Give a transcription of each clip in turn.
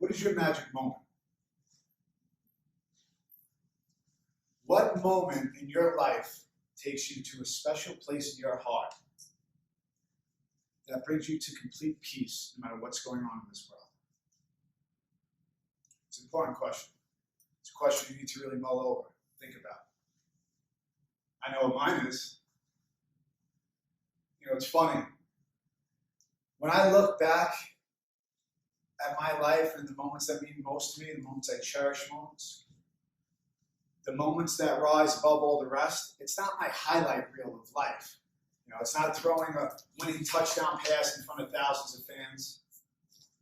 What is your magic moment? What moment in your life takes you to a special place in your heart that brings you to complete peace no matter what's going on in this world? It's an important question. It's a question you need to really mull over, think about. I know what mine is. You know, it's funny. When I look back at my life and the moments that mean most to me, the moments I cherish most, the moments that rise above all the rest, it's not my highlight reel of life. You know, it's not throwing a winning touchdown pass in front of thousands of fans.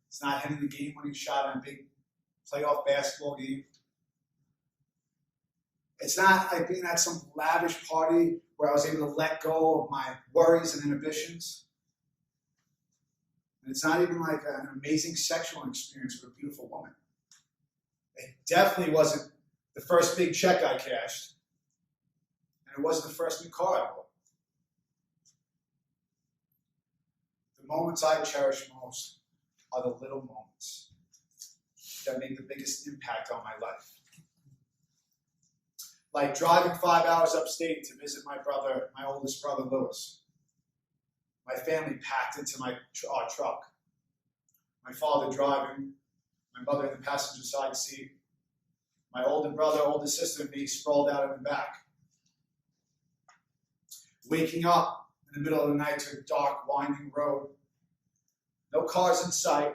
It's not hitting the game-winning shot on a big playoff basketball game. It's not like being at some lavish party where I was able to let go of my worries and inhibitions. And it's not even like an amazing sexual experience with a beautiful woman. It definitely wasn't the first big check I cashed. And it wasn't the first new car I bought. The moments I cherish most are the little moments that make the biggest impact on my life. Like driving 5 hours upstate to visit my brother, my oldest brother, Lewis. My family packed into my truck. My father driving, my mother in the passenger side seat, my older brother, older sister, and me sprawled out in the back. Waking up in the middle of the night to a dark, winding road. No cars in sight.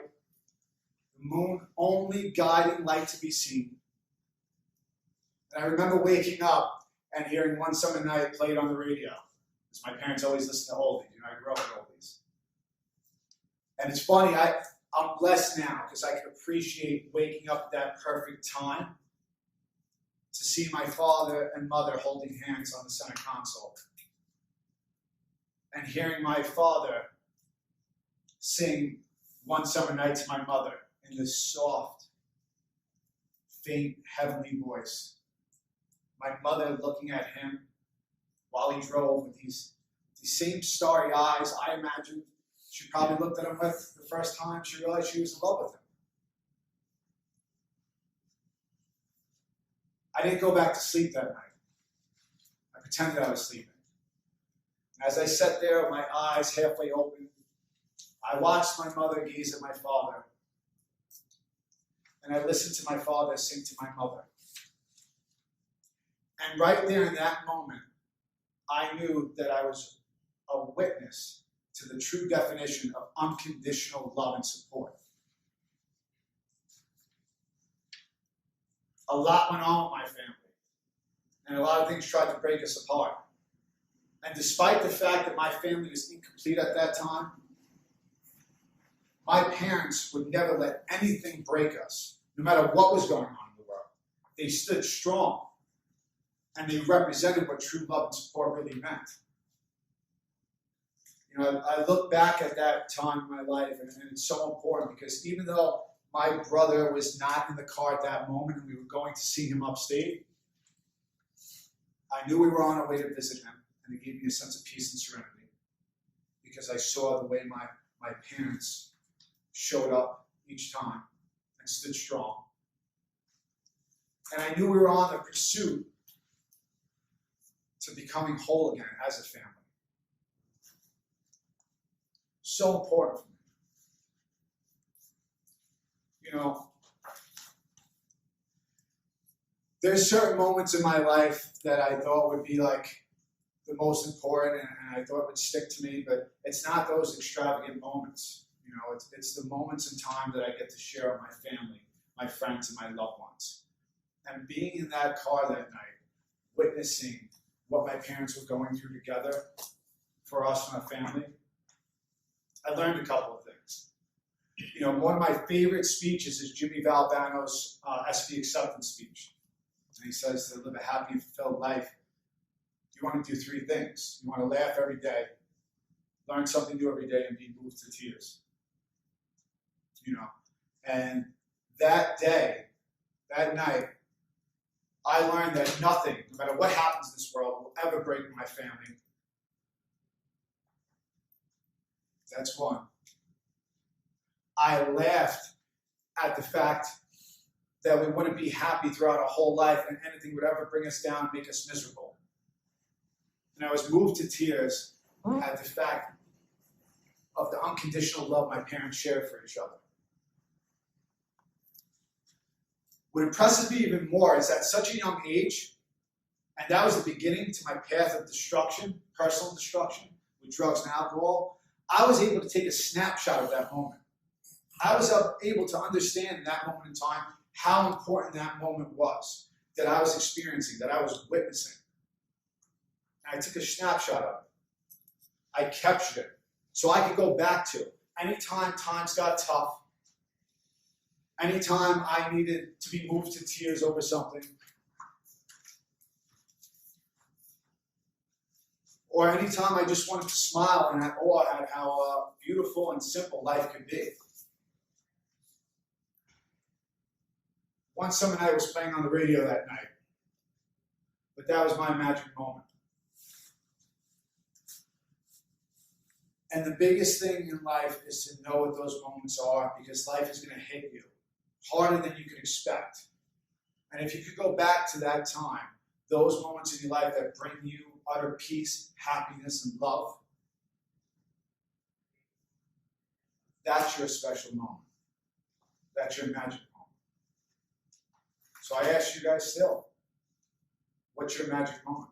The moon only guiding light to be seen. And I remember waking up and hearing One Summer Night played on the radio. Because my parents always listened to oldies. You know, I grew up with oldies. And it's funny, I'm blessed now because I can appreciate waking up at that perfect time to see my father and mother holding hands on the center console. And hearing my father sing One Summer Night to my mother in this soft, faint, heavenly voice. My mother looking at him while he drove with these same starry eyes. I imagine she probably looked at him with the first time she realized she was in love with him. I didn't go back to sleep that night. I pretended I was sleeping. As I sat there with my eyes halfway open, I watched my mother gaze at my father, and I listened to my father sing to my mother. And right there in that moment, I knew that I was a witness to the true definition of unconditional love and support. A lot went on with my family, and a lot of things tried to break us apart. And despite the fact that my family was incomplete at that time, my parents would never let anything break us, no matter what was going on in the world. They stood strong, and they represented what true love and support really meant. You know, I look back at that time in my life, and it's so important because even though my brother was not in the car at that moment and we were going to see him upstate, I knew we were on our way to visit him, and it gave me a sense of peace and serenity because I saw the way my parents showed up each time and stood strong. And I knew we were on a pursuit to becoming whole again as a family. So important for me. You know, there's certain moments in my life that I thought would be like the most important and I thought would stick to me, but it's not those extravagant moments. You know, it's the moments in time that I get to share with my family, my friends, and my loved ones. And being in that car that night, witnessing what my parents were going through together for us and our family, I learned a couple of things. You know, one of my favorite speeches is Jimmy Valvano's SP acceptance speech. And he says to live a happy and fulfilled life, you want to do three things. You want to laugh every day, learn something new every day, and be moved to tears. You know, and that day, that night, I learned that nothing, no matter what happens in this world, will ever break my family. That's one. I laughed at the fact that we wouldn't be happy throughout our whole life and anything would ever bring us down and make us miserable. And I was moved to tears at the fact of the unconditional love my parents shared for each other. What impresses me even more is at such a young age, and that was the beginning to my path of destruction, personal destruction, with drugs and alcohol, I was able to take a snapshot of that moment. I was able to understand in that moment in time how important that moment was that I was experiencing, that I was witnessing. And I took a snapshot of it. I captured it so I could go back to it. Anytime times got tough, anytime I needed to be moved to tears over something, or anytime I just wanted to smile and had awe at how beautiful and simple life could be. One summer night was playing on the radio that night, but that was my magic moment. And the biggest thing in life is to know what those moments are, because life is going to hit you harder than you can expect. And if you could go back to that time, those moments in your life that bring you utter peace, happiness, and love, that's your special moment. That's your magic moment. So I ask you guys still, what's your magic moment?